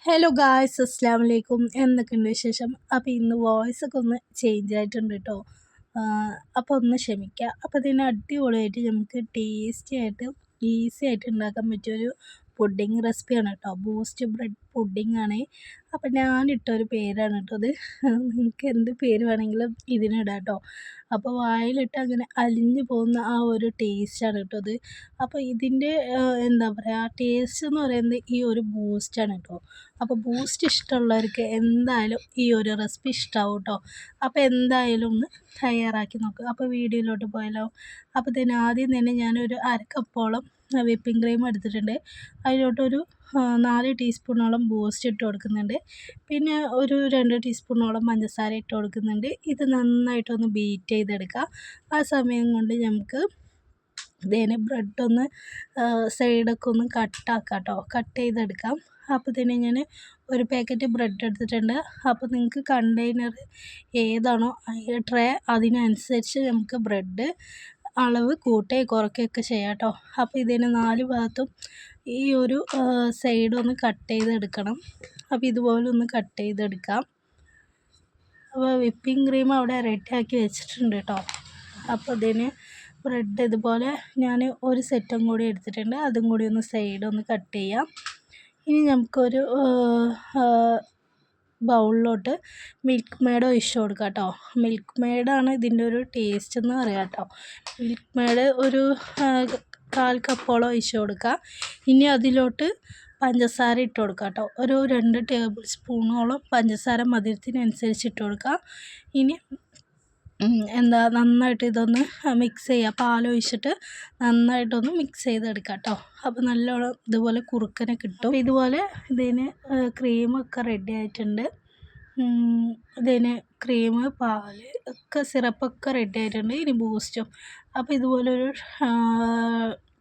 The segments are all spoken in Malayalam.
ഹലോ ഗായ്സ്, അസ്സലാമു അലൈക്കും. എന്തൊക്കെയുണ്ട് വിശേഷം? അപ്പോൾ ഇന്ന് വോയിസൊക്കെ ഒന്ന് ചേഞ്ച് ആയിട്ടുണ്ട് കേട്ടോ. അപ്പോൾ ഒന്ന് ക്ഷമിക്കുക. അപ്പോൾ ഇതിന് അടിപൊളിയായിട്ട് നമുക്ക് ടേസ്റ്റി ആയിട്ട് ഈസി ആയിട്ട് ഉണ്ടാക്കാൻ പറ്റിയൊരു പുഡിങ് റെസിപ്പിയാണ് കേട്ടോ. ബൂസ്റ്റ് ബ്രെഡ് പുഡിംഗ് ആണ്. അപ്പോൾ ഞാനിട്ടൊരു പേരാണ് കേട്ടോ അത്. നിങ്ങൾക്ക് എന്ത് പേര് വേണമെങ്കിലും ഇതിനിടാം കേട്ടോ. അപ്പോൾ വായിലിട്ട് അങ്ങനെ അലിഞ്ഞു പോകുന്ന ആ ഒരു ടേസ്റ്റാണ് കേട്ടോ അത്. അപ്പോൾ ഇതിൻ്റെ എന്താ പറയുക, ടേസ്റ്റ് എന്ന് പറയുന്നത് ഈ ഒരു ബൂസ്റ്റാണ് കേട്ടോ. അപ്പോൾ ബൂസ്റ്റ് ഇഷ്ടമുള്ളവർക്ക് എന്തായാലും ഈ ഒരു റെസിപ്പി ഇഷ്ടമാവും കേട്ടോ. അപ്പോൾ എന്തായാലും ഒന്ന് തയ്യാറാക്കി നോക്കുക. അപ്പോൾ വീഡിയോയിലോട്ട് പോയാലോ. അപ്പോൾ ഇതിന് ആദ്യം തന്നെ ഞാനൊരു അരക്കപ്പോളം വിപ്പിംഗ് ക്രീം എടുത്തിട്ടുണ്ട്. അതിലോട്ടൊരു 4 ടീസ്പൂണോളം ബൂസ്റ്റ് ഇട്ട് കൊടുക്കുന്നുണ്ട്. പിന്നെ ഒരു 2 ടീസ്പൂണോളം പഞ്ചസാര ഇട്ട് കൊടുക്കുന്നുണ്ട്. ഇത് നന്നായിട്ടൊന്ന് ബീറ്റ് ചെയ്തെടുക്കുക. ആ സമയം കൊണ്ട് നമുക്ക് ഇതിന് ബ്രെഡൊന്ന് സൈഡൊക്കെ ഒന്ന് കട്ടാക്കാം കേട്ടോ. കട്ട് ചെയ്തെടുക്കാം. അപ്പോൾ തന്നെ ഞാൻ ഒരു പാക്കറ്റ് ബ്രെഡ് എടുത്തിട്ടുണ്ട്. അപ്പോൾ നിങ്ങൾക്ക് കണ്ടെയ്നർ ഏതാണോ ട്രേ അതിനനുസരിച്ച് നമുക്ക് ബ്രെഡ് അളവ് കൂട്ടുകയോ കുറയ്ക്കുകയൊക്കെ ചെയ്യാം കേട്ടോ. അപ്പോൾ ഇതിന് 4 ഭാഗത്തും ഈ ഒരു സൈഡൊന്ന് കട്ട് ചെയ്തെടുക്കണം. അപ്പോൾ ഇതുപോലെ ഒന്ന് കട്ട് ചെയ്തെടുക്കാം. അപ്പോൾ വിപ്പിംഗ് ക്രീം അവിടെ റെഡിയാക്കി വെച്ചിട്ടുണ്ട് കേട്ടോ. അപ്പോൾ ഇതിന് ബ്രെഡ് ഇതുപോലെ ഞാൻ ഒരു സെറ്റും കൂടി എടുത്തിട്ടുണ്ട്. അതും കൂടി ഒന്ന് സൈഡൊന്ന് കട്ട് ചെയ്യാം. ഇനി നമുക്കൊരു ബൗളിലോട്ട് മിൽക്ക് മെയ്ഡ് ഒഴിച്ച് കൊടുക്കാം കേട്ടോ. മിൽക്ക് മെയ്ഡാണ് ഇതിൻ്റെ ഒരു ടേസ്റ്റ് എന്ന് പറയാം കേട്ടോ. മിൽക്ക് മെയ്ഡ് ഒരു 1/4 കപ്പോളം ഒഴിച്ച് കൊടുക്കുക. ഇനി അതിലോട്ട് പഞ്ചസാര ഇട്ട് കൊടുക്കുക കേട്ടോ. ഒരു 2 ടേബിൾ സ്പൂണോളം പഞ്ചസാര മധുരത്തിനനുസരിച്ച് ഇട്ട് കൊടുക്കുക. ഇനി നന്നായിട്ട് ഇതൊന്ന് മിക്സ് ചെയ്യുക. പാലൊഴിച്ചിട്ട് നന്നായിട്ടൊന്ന് മിക്സ് ചെയ്തെടുക്കുക കേട്ടോ. അപ്പോൾ നല്ലോണം ഇതുപോലെ കുറുക്കനെ കിട്ടും. ഇതുപോലെ ഇതിന് ക്രീമൊക്കെ റെഡി ആയിട്ടുണ്ട്. ഇതിന് ക്രീം, പാല് ഒക്കെ സിറപ്പൊക്കെ റെഡി ആയിട്ടുണ്ട്. ഇനി ബൂസ്റ്റും. അപ്പോൾ ഇതുപോലൊരു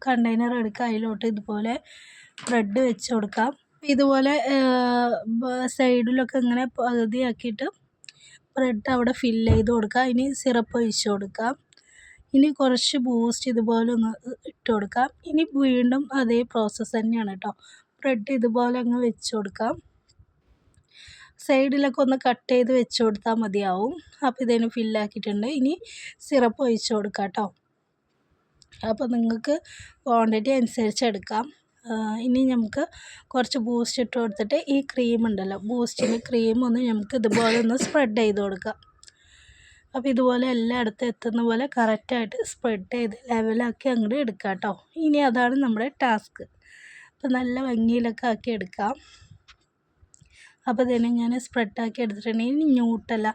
കണ്ടെയ്നർ എടുക്കുക. അതിലോട്ട് ഇതുപോലെ ബ്രെഡ് വെച്ച് കൊടുക്കാം. ഇതുപോലെ സൈഡിലൊക്കെ ഇങ്ങനെ പകുതിയാക്കിയിട്ട് ബ്രെഡ് അവിടെ ഫില്ല് ചെയ്ത് കൊടുക്കുക. ഇനി സിറപ്പ് ഒഴിച്ച് കൊടുക്കാം. ഇനി കുറച്ച് ബൂസ്റ്റ് ഇതുപോലെ ഒന്ന് ഇട്ട് കൊടുക്കാം. ഇനി വീണ്ടും അതേ പ്രോസസ്സ് തന്നെയാണ് കേട്ടോ. ബ്രെഡ് ഇതുപോലെ അങ്ങ് വെച്ച് കൊടുക്കാം. സൈഡിലൊക്കെ ഒന്ന് കട്ട് ചെയ്ത് വെച്ച് കൊടുത്താൽ മതിയാവും. അപ്പോൾ ഇതിന് ഫില്ലാക്കിയിട്ടുണ്ട്. ഇനി സിറപ്പ് ഒഴിച്ച് കൊടുക്കാം കേട്ടോ. അപ്പോൾ നിങ്ങൾക്ക് ക്വാണ്ടിറ്റി അനുസരിച്ച് എടുക്കാം. ഇനി നമുക്ക് കുറച്ച് ബൂസ്റ്റ് ഇട്ട് കൊടുത്തിട്ട് ഈ ക്രീം ഉണ്ടല്ലോ, ബൂസ്റ്റിൻ്റെ ക്രീം ഒന്ന് നമുക്ക് ഇതുപോലെ ഒന്ന് സ്പ്രെഡ് ചെയ്ത് കൊടുക്കാം. അപ്പോൾ ഇതുപോലെ എല്ലായിടത്തും എത്തുന്ന പോലെ കറക്റ്റായിട്ട് സ്പ്രെഡ് ചെയ്ത് ലെവലാക്കി അങ്ങോട്ട് എടുക്കാം കേട്ടോ. ഇനി അതാണ് നമ്മുടെ ടാസ്ക്. അപ്പോൾ നല്ല ഭംഗിയിലൊക്കെ ആക്കി എടുക്കാം. അപ്പോൾ ഇതിനെ ഞാൻ സ്പ്രെഡാക്കി എടുത്തിട്ടുണ്ടെങ്കിൽ ഇനി ന്യൂട്ടല്ല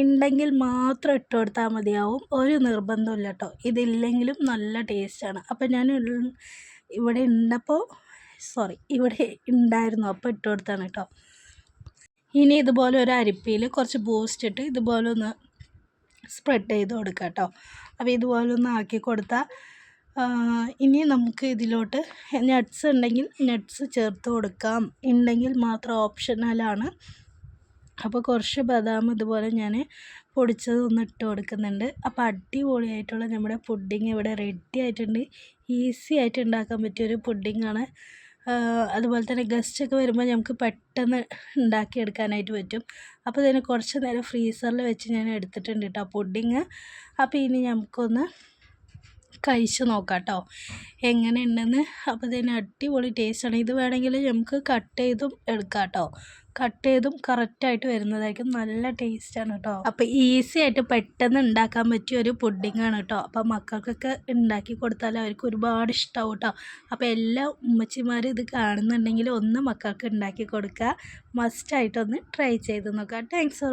ഉണ്ടെങ്കിൽ മാത്രം ഇട്ട് കൊടുത്താൽ മതിയാവും. ഒരു നിർബന്ധമില്ല കേട്ടോ. ഇതില്ലെങ്കിലും നല്ല ടേസ്റ്റാണ്. അപ്പോൾ ഞാൻ ഇവിടെ ഉണ്ടായിരുന്നു അപ്പോൾ ഇട്ട് കൊടുത്താണ് കേട്ടോ. ഇനി ഇതുപോലെ ഒരു അരിപ്പയിൽ കുറച്ച് ബൂസ്റ്റ് ഇട്ട് ഇതുപോലെ ഒന്ന് സ്പ്രെഡ് ചെയ്ത് കൊടുക്കാം കേട്ടോ. അപ്പോൾ ഇതുപോലെ ഒന്ന് ആക്കി കൊടുത്താൽ ഇനി നമുക്ക് ഇതിലോട്ട് നട്ട്സ് ഉണ്ടെങ്കിൽ നട്ട്സ് ചേർത്ത് കൊടുക്കാം. ഉണ്ടെങ്കിൽ മാത്രം ഓപ്ഷണലാണ്. അപ്പോൾ കുറച്ച് ബദാം ഇതുപോലെ ഞാൻ പൊടിച്ചത് ഒന്ന് ഇട്ട് കൊടുക്കുന്നുണ്ട്. അപ്പോൾ അടിപൊളിയായിട്ടുള്ള നമ്മുടെ പുഡിങ് ഇവിടെ റെഡി ആയിട്ടുണ്ട്. ഈസി ആയിട്ട് ഉണ്ടാക്കാൻ പറ്റിയൊരു പുഡിങ്ങാണ്. അതുപോലെ തന്നെ ഗസ്റ്റൊക്കെ വരുമ്പോൾ നമുക്ക് പെട്ടെന്ന് ഉണ്ടാക്കിയെടുക്കാനായിട്ട് പറ്റും. അപ്പോൾ ഇതിന് കുറച്ച് നേരം ഫ്രീസറിൽ വെച്ച് ഞാൻ എടുത്തിട്ടുണ്ട് കേട്ടോ പുഡിങ്. അപ്പോൾ ഇനി നമുക്കൊന്ന് കഴിച്ച് നോക്കാം കേട്ടോ എങ്ങനെ ഉണ്ടെന്ന്. അപ്പോൾ ഇതിന് അടിപൊളി ടേസ്റ്റാണ്. ഇത് വേണമെങ്കിൽ നമുക്ക് കട്ട് ചെയ്തും എടുക്കാം കേട്ടോ. കട്ട് ചെയ്തും കറക്റ്റായിട്ട് വരുന്നതായിരിക്കും. നല്ല ടേസ്റ്റാണ് കേട്ടോ. അപ്പോൾ ഈസി ആയിട്ട് പെട്ടെന്ന് ഉണ്ടാക്കാൻ പറ്റിയ ഒരു പുഡിങ്ങാണ് കേട്ടോ. അപ്പോൾ മക്കൾക്കൊക്കെ ഉണ്ടാക്കി കൊടുത്താൽ അവർക്ക് ഒരുപാട് ഇഷ്ടമാവും കേട്ടോ. അപ്പോൾ എല്ലാ ഉമ്മച്ചിമാരും ഇത് കാണുന്നുണ്ടെങ്കിൽ ഒന്ന് മക്കൾക്ക് ഉണ്ടാക്കി കൊടുക്കുക. മസ്റ്റായിട്ടൊന്ന് ട്രൈ ചെയ്ത് നോക്കാം. Thanks for